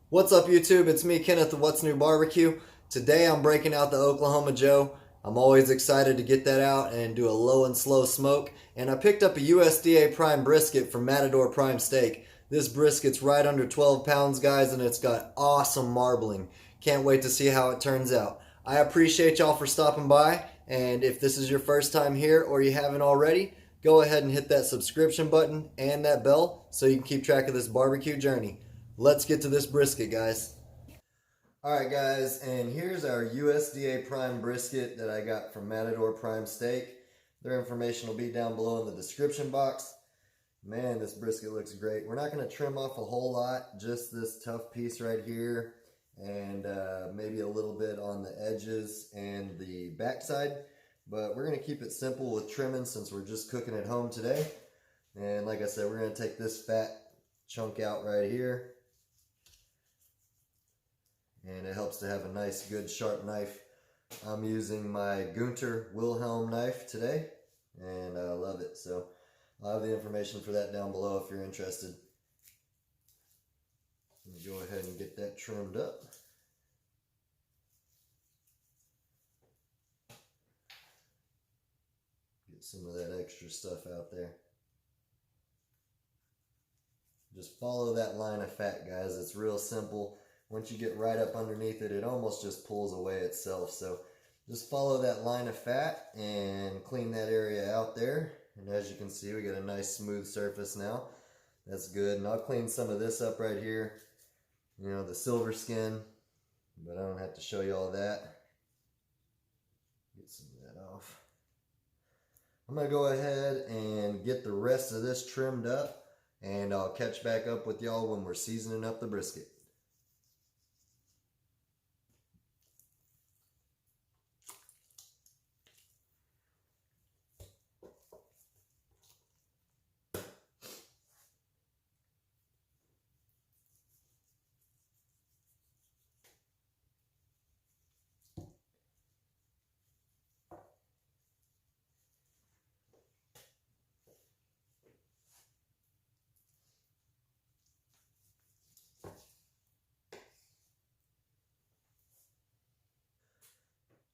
What's up, YouTube? It's me, Kenneth of What's New Barbecue. Today I'm breaking out the Oklahoma Joe. I'm always excited to get that out and do a low and slow smoke. And I picked up a USDA Prime Brisket from Matador Prime Steak. This brisket's right under 12 pounds, guys, and it's got awesome marbling. Can't wait to see how it turns out. I appreciate y'all for stopping by, and if this is your first time here or you haven't already, go ahead and hit that subscription button and that bell so you can keep track of this barbecue journey. Let's get to this brisket, guys. Alright, guys, and here's our USDA Prime Brisket that I got from Matador Prime Steak. Their information will be down below in the description box. Man, this brisket looks great. We're not going to trim off a whole lot, just this tough piece right here, and maybe a little bit on the edges and the backside. But we're going to keep it simple with trimming since we're just cooking at home today. And like I said, we're going to take this fat chunk out right here. And it helps to have a nice, good, sharp knife. I'm using my Gunter Wilhelm knife today, and I love it. So I'll have the information for that down below if you're interested. Go ahead and get that trimmed up. Get some of that extra stuff out there. Just follow that line of fat, guys. It's real simple. Once you get right up underneath it, it almost just pulls away itself. So just follow that line of fat and clean that area out there. And as you can see, we got a nice smooth surface now. That's good. And I'll clean some of this up right here. You know, the silver skin, but I don't have to show you all that. Get some of that off. I'm going to go ahead and get the rest of this trimmed up, and I'll catch back up with y'all when we're seasoning up the brisket.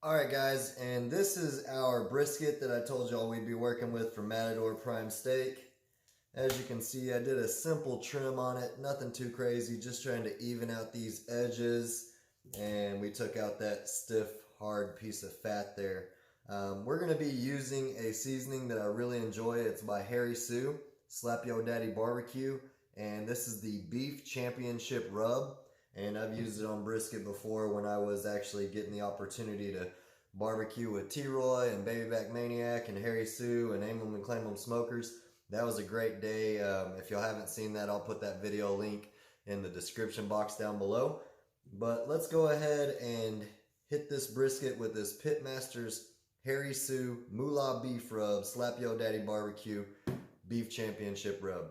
Alright, guys, and this is our brisket that I told y'all we'd be working with from Matador Prime Steak. As you can see, I did a simple trim on it, nothing too crazy, just trying to even out these edges, and we took out that stiff, hard piece of fat there. We're going to be using a seasoning that I really enjoy. It's by Harry Soo, Slap Yo Daddy Barbecue, and this is the Beef Championship Rub. And I've used it on brisket before when I was actually getting the opportunity to barbecue with T-Roy and Babybackmaniac and Harry Soo and AimEmAndClaimemSmokers. That was a great day. If y'all haven't seen that, I'll put that video link in the description box down below. But let's go ahead and hit this brisket with this Pitmaster's Harry Soo Moolah Beef Rub, Slap Yo Daddy Barbecue Beef Championship Rub.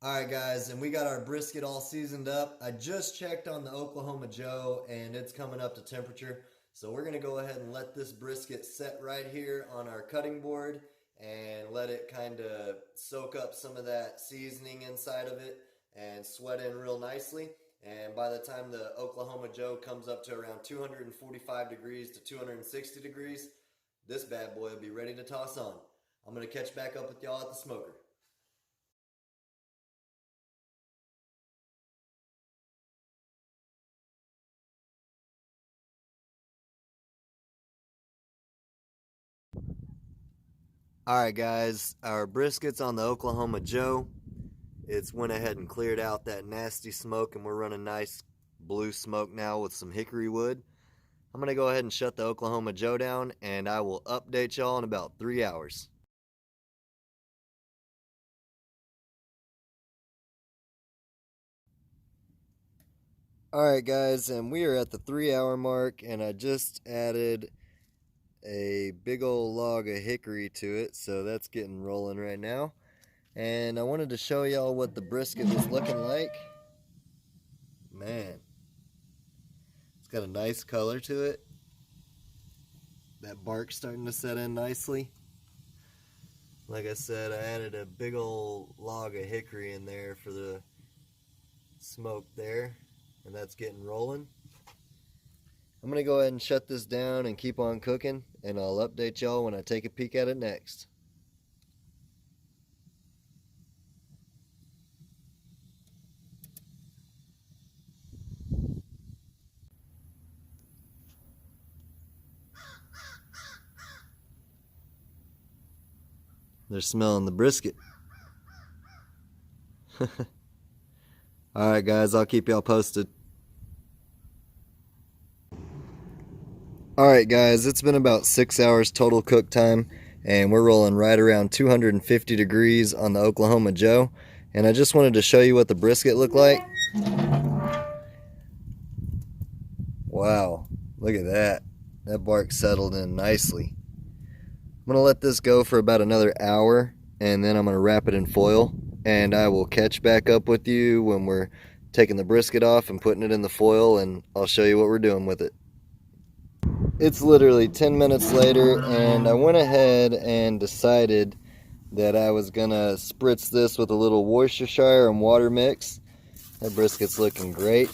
Alright, guys, and we got our brisket all seasoned up. I just checked on the Oklahoma Joe and it's coming up to temperature. So we're going to go ahead and let this brisket set right here on our cutting board and let it kind of soak up some of that seasoning inside of it and sweat in real nicely. And by the time the Oklahoma Joe comes up to around 245 degrees to 260 degrees, this bad boy will be ready to toss on. I'm going to catch back up with y'all at the smoker. Alright, guys, our brisket's on the Oklahoma Joe. It's went ahead and cleared out that nasty smoke, and we're running nice blue smoke now with some hickory wood. I'm going to go ahead and shut the Oklahoma Joe down, and I will update y'all in about 3 hours. Alright, guys, and we are at the 3 hour mark, and I just added a big old log of hickory to it, so that's getting rolling right now. And I wanted to show y'all what the brisket was looking like. Man, it's got a nice color to it. That bark's starting to set in nicely. Like I said, I added a big old log of hickory in there for the smoke there, and that's getting rolling. I'm going to go ahead and shut this down and keep on cooking, and I'll update y'all when I take a peek at it next. They're smelling the brisket. Alright guys, I'll keep y'all posted. Alright guys, it's been about 6 hours total cook time, and we're rolling right around 250 degrees on the Oklahoma Joe. And I just wanted to show you what the brisket looked like. Wow, look at that. That bark settled in nicely. I'm going to let this go for about another hour, and then I'm going to wrap it in foil, and I will catch back up with you when we're taking the brisket off and putting it in the foil, and I'll show you what we're doing with it. It's literally 10 minutes later, and I went ahead and decided that I was going to spritz this with a little Worcestershire and water mix. That brisket's looking great.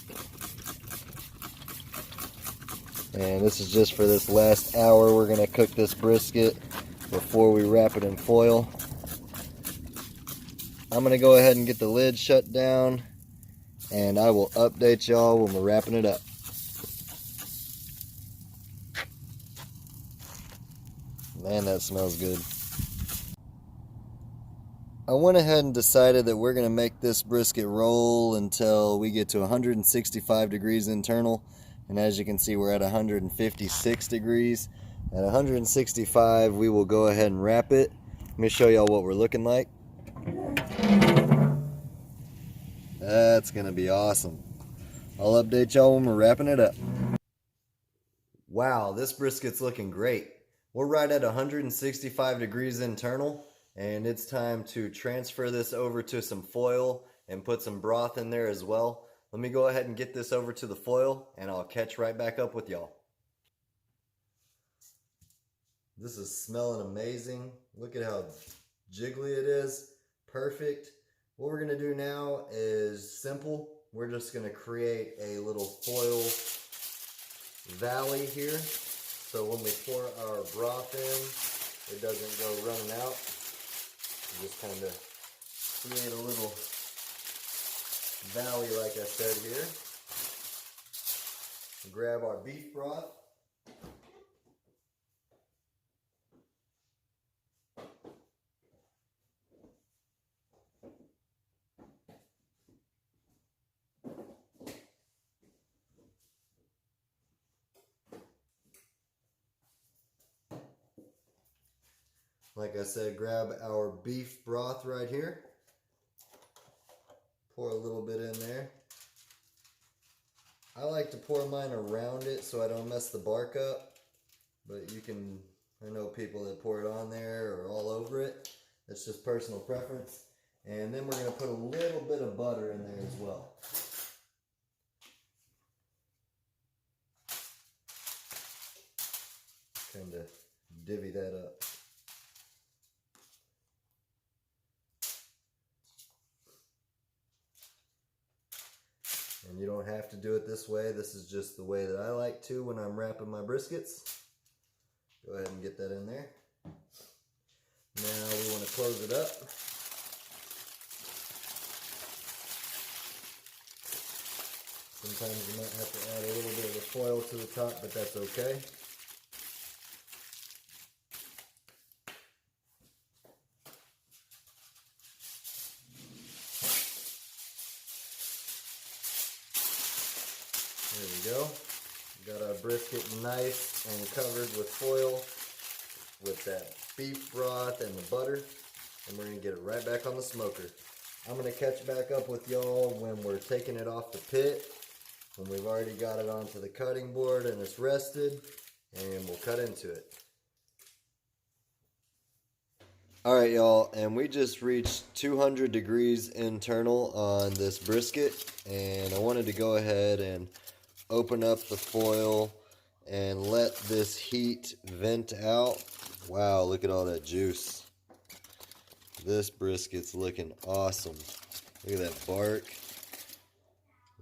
And this is just for this last hour. We're going to cook this brisket before we wrap it in foil. I'm going to go ahead and get the lid shut down, and I will update y'all when we're wrapping it up. Man, that smells good. I went ahead and decided that we're going to make this brisket roll until we get to 165 degrees internal. And as you can see, we're at 156 degrees. At 165, we will go ahead and wrap it. Let me show y'all what we're looking like. That's going to be awesome. I'll update y'all when we're wrapping it up. Wow, this brisket's looking great. We're right at 165 degrees internal, and it's time to transfer this over to some foil and put some broth in there as well. Let me go ahead and get this over to the foil, and I'll catch right back up with y'all. This is smelling amazing. Look at how jiggly it is. Perfect. What we're going to do now is simple. We're just going to create a little foil valley here. So when we pour our broth in, it doesn't go running out. We just kind of create a little valley, like I said here. Grab our beef broth. Like I said, grab our beef broth right here. Pour a little bit in there. I like to pour mine around it so I don't mess the bark up. But you can, I know people that pour it on there or all over it. That's just personal preference. And then we're going to put a little bit of butter in there as well. Kind of divvy that up. And you don't have to do it this way. This is just the way that I like to when I'm wrapping my briskets. Go ahead and get that in there. Now we want to close it up. Sometimes you might have to add a little bit of the foil to the top, but that's okay. There we go. We got our brisket nice and covered with foil with that beef broth and the butter. And we're going to get it right back on the smoker. I'm going to catch back up with y'all when we're taking it off the pit. When we've already got it onto the cutting board and it's rested. And we'll cut into it. Alright y'all, and we just reached 200 degrees internal on this brisket. And I wanted to go ahead and open up the foil and let this heat vent out. Wow, look at all that juice. This brisket's looking awesome. Look at that bark.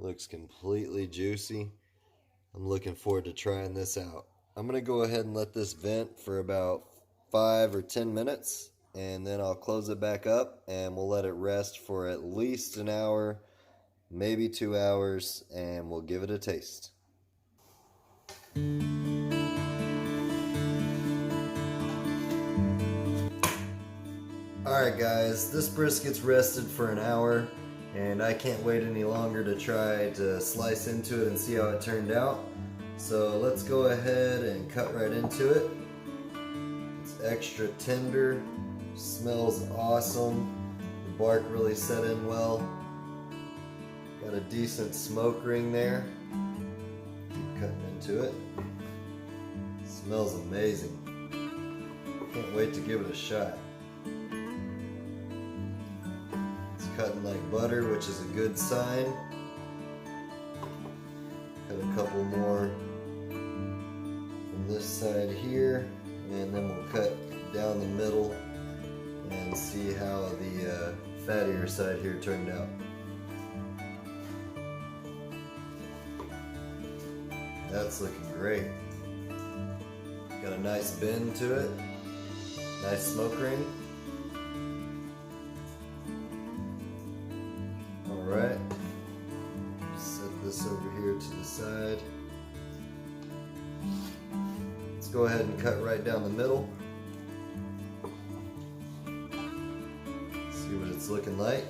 Looks completely juicy. I'm looking forward to trying this out. I'm going to go ahead and let this vent for about 5 or 10 minutes, and then I'll close it back up and we'll let it rest for at least an hour, maybe 2 hours, and we'll give it a taste. Alright guys, this brisket's rested for an hour, and I can't wait any longer to try to slice into it and see how it turned out. So let's go ahead and cut right into it. It's extra tender, smells awesome, the bark really set in well. Got a decent smoke ring there. Keep cutting into it. Smells amazing. Can't wait to give it a shot. It's cutting like butter, which is a good sign. Cut a couple more from this side here, and then we'll cut down the middle and see how the fattier side here turned out. That's looking great. Got a nice bend to it. Nice smoke ring. Alright. Set this over here to the side. Let's go ahead and cut right down the middle. See what it's looking like.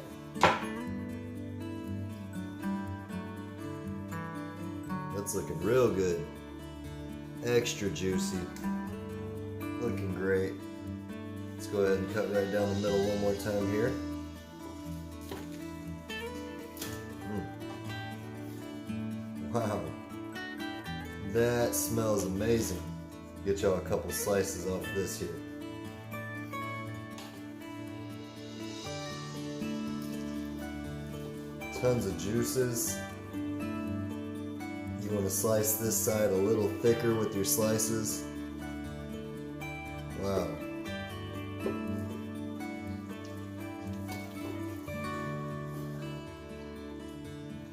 That's looking real good. Extra juicy. Looking great. Let's go ahead and cut right down the middle one more time here. Wow. That smells amazing. Get y'all a couple slices off this here. Tons of juices. You want to slice this side a little thicker with your slices. Wow.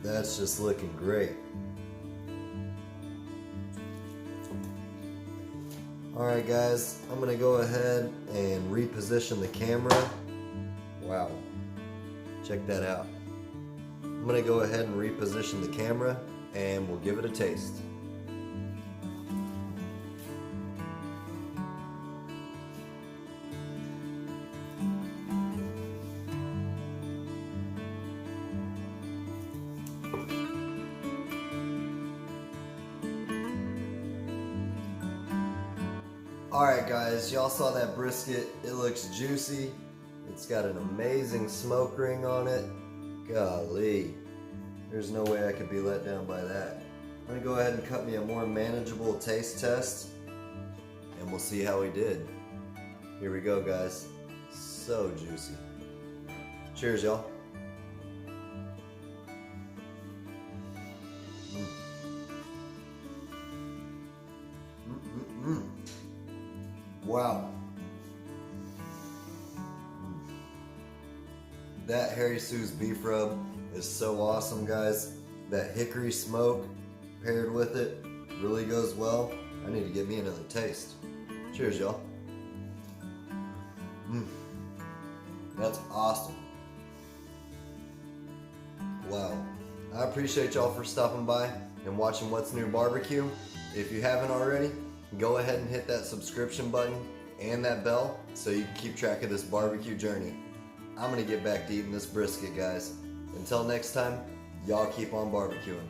That's just looking great. Alright guys, I'm going to go ahead and reposition the camera. Wow. Check that out. I'm going to go ahead and reposition the camera, and we'll give it a taste. Alright guys, y'all saw that brisket. It looks juicy. It's got an amazing smoke ring on it. Golly. There's no way I could be let down by that. I'm going to go ahead and cut me a more manageable taste test, and we'll see how we did. Here we go guys. So juicy. Cheers y'all. Wow. That Harry Soos beef rub is so awesome guys. That hickory smoke paired with it really goes well. I need to get me another taste. Cheers y'all. That's awesome. Wow. I appreciate y'all for stopping by and watching What's New Barbecue. If you haven't already, go ahead and hit that subscription button and that bell so you can keep track of this barbecue journey. I'm gonna get back to eating this brisket guys. Until next time, y'all keep on barbecuing.